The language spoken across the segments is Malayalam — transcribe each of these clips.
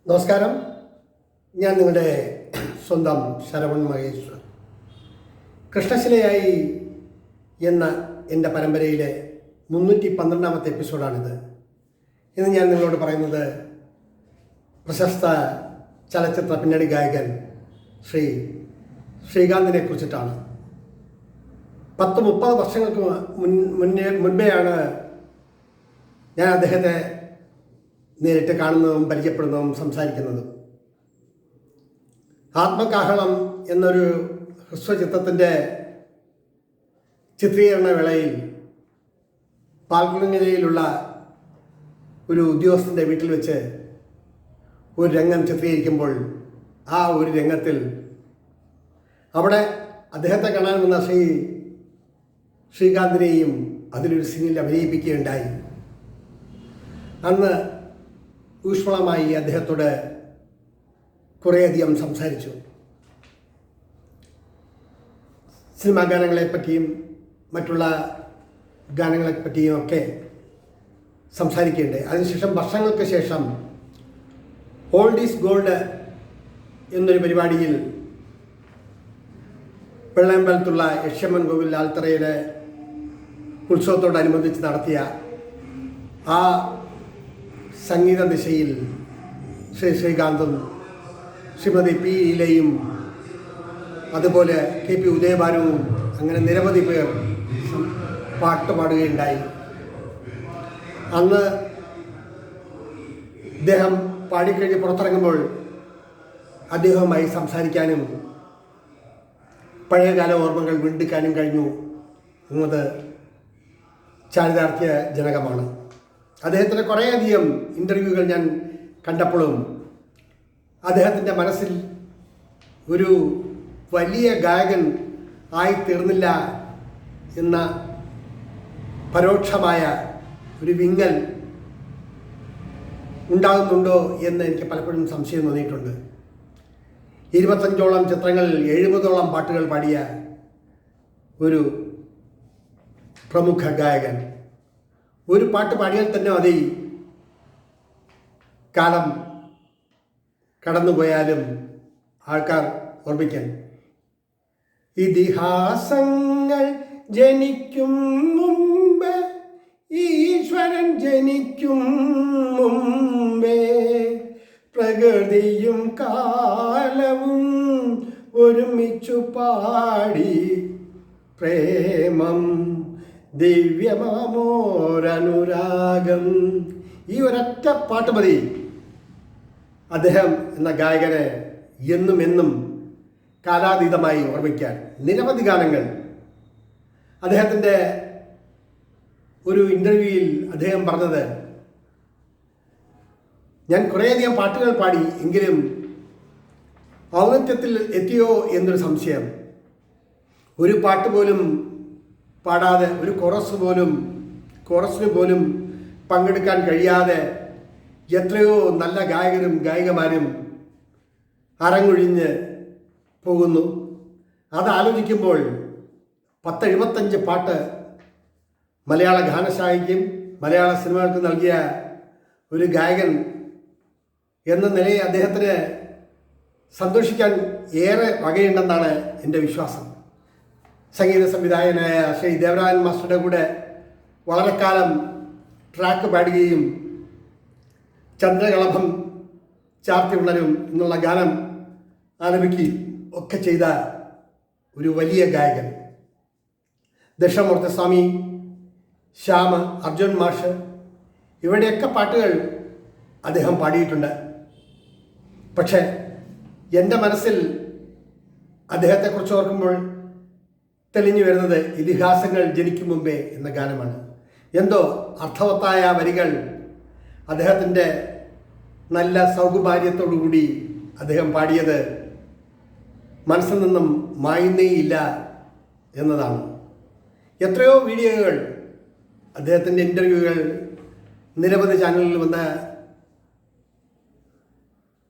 നമസ്കാരം. ഞാൻ നിങ്ങളുടെ സ്വന്തം ശരവൺ മഹേശ്വർ. കൃഷ്ണശിലയായി എന്ന എൻ്റെ പരമ്പരയിലെ 312ാമത്തെ എപ്പിസോഡാണിത്. ഇന്ന് ഞാൻ നിങ്ങളോട് പറയുന്നത് പ്രശസ്ത ചലച്ചിത്ര പിന്നണി ഗായകൻ ശ്രീകാന്തിനെ കുറിച്ചിട്ടാണ്. 30 വർഷങ്ങൾക്ക് മുൻപെയാണ് ഞാൻ അദ്ദേഹത്തെ നേരിട്ട് കാണുന്നതും പരിചയപ്പെടുന്നതും സംസാരിക്കുന്നതും. ആത്മകാഹളം എന്നൊരു ഹ്രസ്വചിത്രത്തിൻ്റെ ചിത്രീകരണ വേളയിൽ പാൽക്കുളങ്ങരയിലുള്ള ഒരു ഉദ്യോഗസ്ഥൻ്റെ വീട്ടിൽ വെച്ച് ഒരു രംഗം ചിത്രീകരിക്കുമ്പോൾ ആ ഒരു രംഗത്തിൽ അവിടെ അദ്ദേഹത്തെ കാണാൻ വന്ന ശ്രീകാന്തിനെയും അതിലൊരു സീനിൽ അഭിനയിപ്പിക്കുകയുണ്ടായി. അന്ന് ഊഷ്മളമായി അദ്ദേഹത്തോട് കുറേയധികം സംസാരിച്ചു. സിനിമാ ഗാനങ്ങളെപ്പറ്റിയും മറ്റുള്ള ഗാനങ്ങളെപ്പറ്റിയും ഒക്കെ സംസാരിക്കുകയുണ്ടായി. അതിനുശേഷം വർഷങ്ങൾക്ക് ശേഷം ഓൾഡ് ഈസ് ഗോൾഡ് എന്നൊരു പരിപാടിയിൽ വെള്ളയമ്പലത്തുള്ള യക്ഷമ്മൻ കോവിൽ ആൽത്തറയിലെ ഉത്സവത്തോടനുബന്ധിച്ച് നടത്തിയ ആ സംഗീത ദിശയിൽ ശ്രീകാന്തും ശ്രീമതി പി ഈലയും അതുപോലെ KP ഉദയഭാനുവും അങ്ങനെ നിരവധി പേർ പാട്ട് പാടുകയുണ്ടായി. അന്ന് അദ്ദേഹം പാടിക്കഴിഞ്ഞ് പുറത്തിറങ്ങുമ്പോൾ അദ്ദേഹവുമായി സംസാരിക്കാനും പഴയകാല ഓർമ്മകൾ വീണ്ടെടുക്കാനും കഴിഞ്ഞു എന്നത് ചാരിതാർത്ഥ്യജനകമാണ്. അദ്ദേഹത്തിൻ്റെ കുറേയധികം ഇൻ്റർവ്യൂകൾ ഞാൻ കണ്ടപ്പോഴും അദ്ദേഹത്തിൻ്റെ മനസ്സിൽ ഒരു വലിയ ഗായകൻ ആയിത്തീർന്നില്ല എന്ന പരോക്ഷമായ ഒരു വിങ്ങൽ ഉണ്ടാകുന്നുണ്ടോ എന്ന് എനിക്ക് പലപ്പോഴും സംശയം തോന്നിയിട്ടുണ്ട്. 25ഓളം ചിത്രങ്ങളിൽ 70ഓളം പാട്ടുകൾ പാടിയ ഒരു പ്രമുഖ ഗായകൻ. ഒരു പാട്ട് പാടിയാൽ തന്നെ മതി കാലം കടന്നുപോയാലും ആൾക്കാർ ഓർമ്മിക്കാൻ. ഇതിഹാസങ്ങൾ ജനിക്കും മുമ്പേ, ഈശ്വരൻ ജനിക്കും മുമ്പേ, പ്രകൃതിയും കാലവും ഒരുമിച്ചു പാടി പ്രേമം ദിവ്യമാമോരനുരാഗം. ഈ ഒരൊറ്റ പാട്ട് മതി അദ്ദേഹം എന്ന ഗായകനെ എന്നും എന്നും കാലാതീതമായി ഓർമ്മിക്കാൻ. നിരവധി ഗാനങ്ങൾ അദ്ദേഹത്തിൻ്റെ ഒരു ഇൻ്റർവ്യൂവിൽ അദ്ദേഹം പറഞ്ഞത്, ഞാൻ കുറേയധികം പാട്ടുകൾ പാടി, എങ്കിലും ഔന്നത്യത്തിൽ എത്തിയോ എന്നൊരു സംശയം. ഒരു പാട്ട് പോലും പാടാതെ, ഒരു കോറസിന് പോലും പങ്കെടുക്കാൻ കഴിയാതെ എത്രയോ നല്ല ഗായകരും ഗായികമാരും അരങ്ങൊഴിഞ്ഞ് പോകുന്നു. അതാലോചിക്കുമ്പോൾ 10-75 പാട്ട് മലയാള ഗാനശാഖയ്ക്കും മലയാള സിനിമകൾക്ക് നൽകിയ ഒരു ഗായകൻ എന്ന നിലയിൽ അദ്ദേഹത്തിന് സന്തോഷിക്കാൻ ഏറെ വകയുണ്ടെന്നാണ് എൻ്റെ വിശ്വാസം. സംഗീത സംവിധായകനായ ശ്രീ ദേവരാജൻ മാസ്റ്ററുടെ കൂടെ വളരെ കാലം ട്രാക്ക് പാടുകയും ചന്ദ്രകളഭം ചാർത്തി ഉണരും എന്നുള്ള ഗാനം ആലപിക്കുകയും ഒക്കെ ചെയ്ത ഒരു വലിയ ഗായകൻ. ദക്ഷിണാമൂർത്തി സ്വാമി, ശ്യാമ, അർജുൻ മാഷ്, ഇവരുടെയൊക്കെ പാട്ടുകൾ അദ്ദേഹം പാടിയിട്ടുണ്ട്. പക്ഷേ എൻ്റെ മനസ്സിൽ അദ്ദേഹത്തെക്കുറിച്ച് ഓർക്കുമ്പോൾ തെളിഞ്ഞു വരുന്നത് ഇതിഹാസങ്ങൾ ജനിക്കും മുമ്പേ എന്ന ഗാനമാണ്. എന്തോ അർത്ഥവത്തായ വരികൾ അദ്ദേഹത്തിൻ്റെ നല്ല സൗകുമാര്യത്തോടുകൂടി അദ്ദേഹം പാടിയത് മനസ്സിൽ നിന്നും മായുന്നേയില്ല എന്നതാണ്. എത്രയോ വീഡിയോകൾ, അദ്ദേഹത്തിൻ്റെ ഇൻ്റർവ്യൂകൾ നിരവധി ചാനലുകളിൽ വന്ന്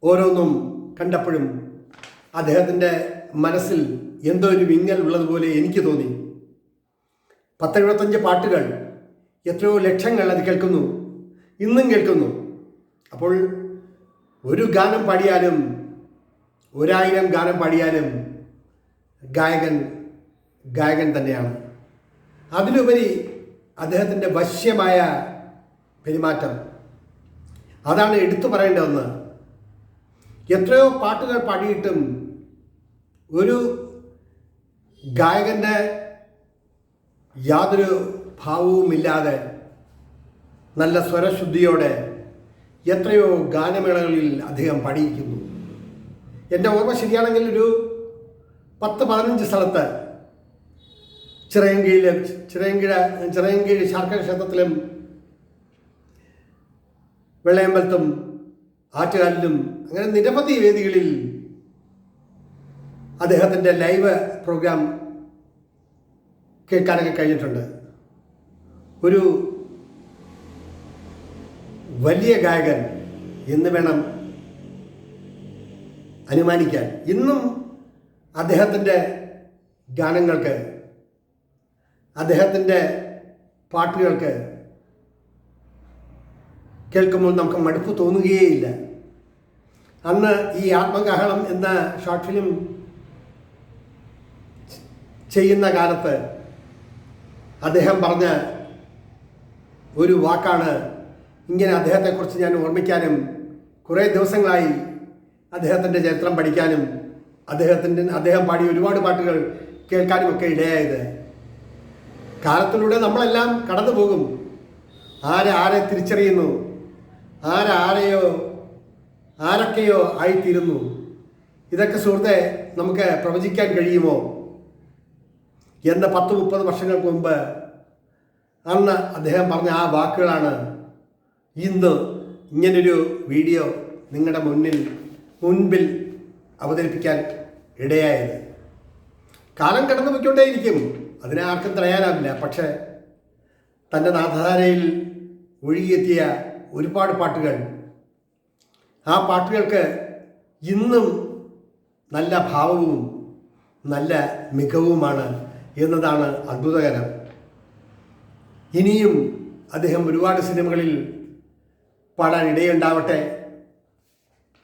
ഓരോന്നും കണ്ടപ്പോഴും അദ്ദേഹത്തിൻ്റെ മനസ്സിൽ എന്തോ ഒരു വിങ്ങൽ ഉള്ളതുപോലെ എനിക്ക് തോന്നി. 10-75 പാട്ടുകൾ, എത്രയോ ലക്ഷങ്ങൾ അത് കേൾക്കുന്നു, ഇന്നും കേൾക്കുന്നു. അപ്പോൾ ഒരു ഗാനം പാടിയാലും 1000 ഗാനം പാടിയാലും ഗായകൻ തന്നെയാണ്. അതിലുപരി അദ്ദേഹത്തിൻ്റെ വശ്യമായ പെരുമാറ്റം, അതാണ് എടുത്തു പറയേണ്ട ഒന്ന്. എത്രയോ പാട്ടുകൾ പാടിയിട്ടും ഒരു ഗായകൻ്റെ യാതൊരു ഭാവവുമില്ലാതെ നല്ല സ്വരശുദ്ധിയോടെ എത്രയോ ഗാനമേളകളിൽ അദ്ദേഹം പാടിയിരിക്കുന്നു. എൻ്റെ ഓർമ്മ ശരിയാണെങ്കിൽ ഒരു 10-15 സ്ഥലത്ത് ചിറയൻകീഴ് ശാർക്കര ക്ഷേത്രത്തിലും വെള്ളയമ്പലത്തും ആറ്റുകാലിലും അങ്ങനെ നിരവധി വേദികളിൽ അദ്ദേഹത്തിൻ്റെ ലൈവ് പ്രോഗ്രാം കേൾക്കാനൊക്കെ കഴിഞ്ഞിട്ടുണ്ട്. ഒരു വലിയ ഗായകൻ എന്ന് വേണം അനുമാനിക്കാൻ. ഇന്നും അദ്ദേഹത്തിൻ്റെ ഗാനങ്ങൾക്ക്, അദ്ദേഹത്തിൻ്റെ പാട്ടുകൾക്ക് കേൾക്കുമ്പോൾ നമുക്ക് മടുപ്പ് തോന്നുകയേയില്ല. അന്ന് ഈ ആത്മകാഹളം എന്ന ഷോർട്ട് ഫിലിം ചെയ്യുന്ന കാലത്ത് അദ്ദേഹം പറഞ്ഞ ഒരു വാക്കാണ്. ഇങ്ങനെ അദ്ദേഹത്തെക്കുറിച്ച് ഞാൻ ഓർമ്മിക്കാനും കുറേ ദിവസങ്ങളായി അദ്ദേഹത്തിൻ്റെ ചരിത്രം പഠിക്കാനും അദ്ദേഹം പാടിയ ഒരുപാട് പാട്ടുകൾ കേൾക്കാനുമൊക്കെ ഇടയായത്. കാലത്തിലൂടെ നമ്മളെല്ലാം കടന്നു പോകും. ആരെ തിരിച്ചറിയുന്നു, ആരൊക്കെയോ ആയിത്തീരുന്നു. ഇതൊക്കെ സുഹൃത്തെ നമുക്ക് പ്രവചിക്കാൻ കഴിയുമോ? എന്ന് 10-30 വർഷങ്ങൾക്ക് മുമ്പ് അന്ന് അദ്ദേഹം പറഞ്ഞ ആ വാക്കുകളാണ് ഇന്ന് ഇങ്ങനൊരു വീഡിയോ നിങ്ങളുടെ മുൻപിൽ അവതരിപ്പിക്കാൻ ഇടയായത്. കാലം കടന്നു പോയിക്കൊണ്ടേയിരിക്കും, അതിനെ ആർക്കും തടയാനാവില്ല. പക്ഷേ തൻ്റെ നാഥധാരയിൽ ഒഴുകിയെത്തിയ ഒരുപാട് പാട്ടുകൾ, ആ പാട്ടുകൾക്ക് ഇന്നും നല്ല ഭാവവും നല്ല മികവുമാണ് എന്നതാണ് അത്ഭുതകരം. ഇനിയും അദ്ദേഹം ഒരുപാട് സിനിമകളിൽ പാടാൻ ഇടയുണ്ടാവട്ടെ.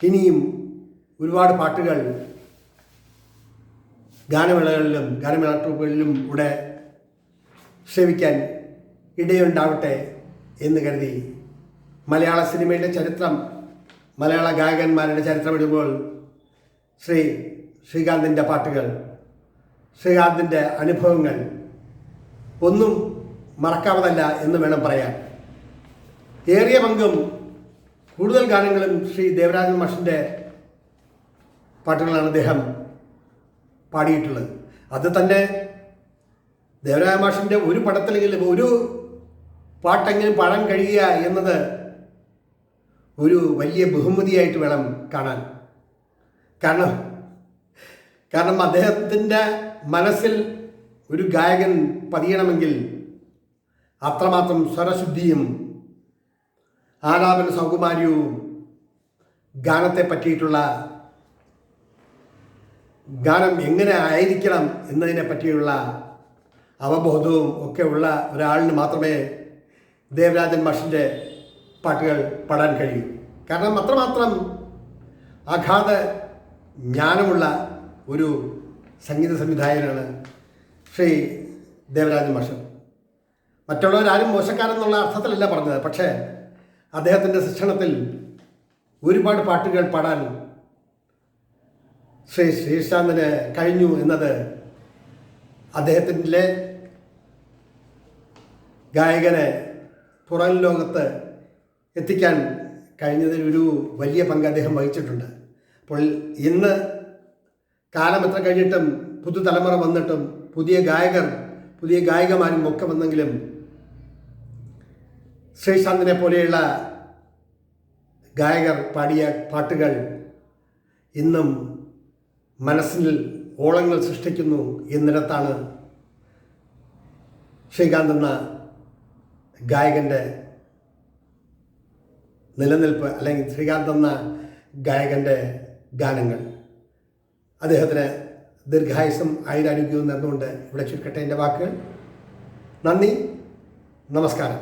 ഇനിയും ഒരുപാട് പാട്ടുകൾ ഗാനമേളകളിലും ഗാനമേള ട്രൂപ്പുകളിലും ഇവിടെ ശ്രവിക്കാൻ ഇടയുണ്ടാവട്ടെ എന്ന് കരുതി മലയാള സിനിമയുടെ ചരിത്രം, മലയാള ഗായകന്മാരുടെ ചരിത്രം ഇടുമ്പോൾ ശ്രീകാന്തിൻ്റെ പാട്ടുകൾ, ശ്രീകാന്തിൻ്റെ അനുഭവങ്ങൾ ഒന്നും മറക്കാവതല്ല എന്ന് വേണം പറയാൻ. ഏറിയ പങ്കും കൂടുതൽ ഗാനങ്ങളും ശ്രീ ദേവരാജൻ മാഷിൻ്റെ പാട്ടുകളാണ് അദ്ദേഹം പാടിയിട്ടുള്ളത്. അത് തന്നെ ദേവരാജൻ മാഷിൻ്റെ ഒരു പടത്തിലെങ്കിലും ഒരു പാട്ടെങ്കിലും പാടാൻ കഴിയുക എന്നത് ഒരു വലിയ ബഹുമതിയായിട്ട് വേണം കാണാൻ. കാരണം അദ്ദേഹത്തിൻ്റെ മനസ്സിൽ ഒരു ഗായകൻ പതിയണമെങ്കിൽ അത്രമാത്രം സ്വരശുദ്ധിയും ആലാപന സൗകുമാര്യവും ഗാനത്തെ പറ്റിയിട്ടുള്ള, ഗാനം എങ്ങനെ ആയിരിക്കണം എന്നതിനെ പറ്റിയുള്ള അവബോധവും ഒക്കെ ഉള്ള ഒരാളിന് മാത്രമേ ദേവരാജൻ മാഷിൻ്റെ പാട്ടുകൾ പാടാൻ കഴിയൂ. കാരണം അത്രമാത്രം അഗാധ ജ്ഞാനമുള്ള ഒരു സംഗീത സംവിധായകനാണ് ശ്രീ ദേവരാജൻ മാഷ്. മറ്റുള്ളവരാരും മോശക്കാരെന്നുള്ള അർത്ഥത്തിലല്ല പറഞ്ഞത്, പക്ഷേ അദ്ദേഹത്തിൻ്റെ ശിക്ഷണത്തിൽ ഒരുപാട് പാട്ടുകൾ പാടാൻ ശ്രീശാന്തിന് കഴിഞ്ഞു എന്നത് അദ്ദേഹത്തിൻ്റെ ഗായകനെ പുറം ലോകത്ത് എത്തിക്കാൻ കഴിഞ്ഞതിൽ ഒരു വലിയ പങ്ക് അദ്ദേഹം വഹിച്ചിട്ടുണ്ട്. അപ്പോൾ ഇന്ന് കാലം എത്ര കഴിഞ്ഞിട്ടും പുതുതലമുറ വന്നിട്ടും പുതിയ ഗായികമാരും ഒക്കെ വന്നെങ്കിലും ശ്രീശാന്തിനെ പോലെയുള്ള ഗായകർ പാടിയ പാട്ടുകൾ ഇന്നും മനസ്സിൽ ഓളങ്ങൾ സൃഷ്ടിക്കുന്നു എന്നിടത്താണ് ശ്രീകാന്ത് എന്ന ഗായകൻ്റെ നിലനിൽപ്പ്, അല്ലെങ്കിൽ ശ്രീകാന്ത് എന്ന ഗായകൻ്റെ ഗാനങ്ങൾ. അദ്ദേഹത്തിന് ദീർഘായുസ്സും ആയുരാരോഗ്യവും നേർന്നുകൊണ്ട് ഇവിടെ ചുരുക്കട്ടെ എൻ്റെ വാക്കുകൾ. നന്ദി, നമസ്കാരം.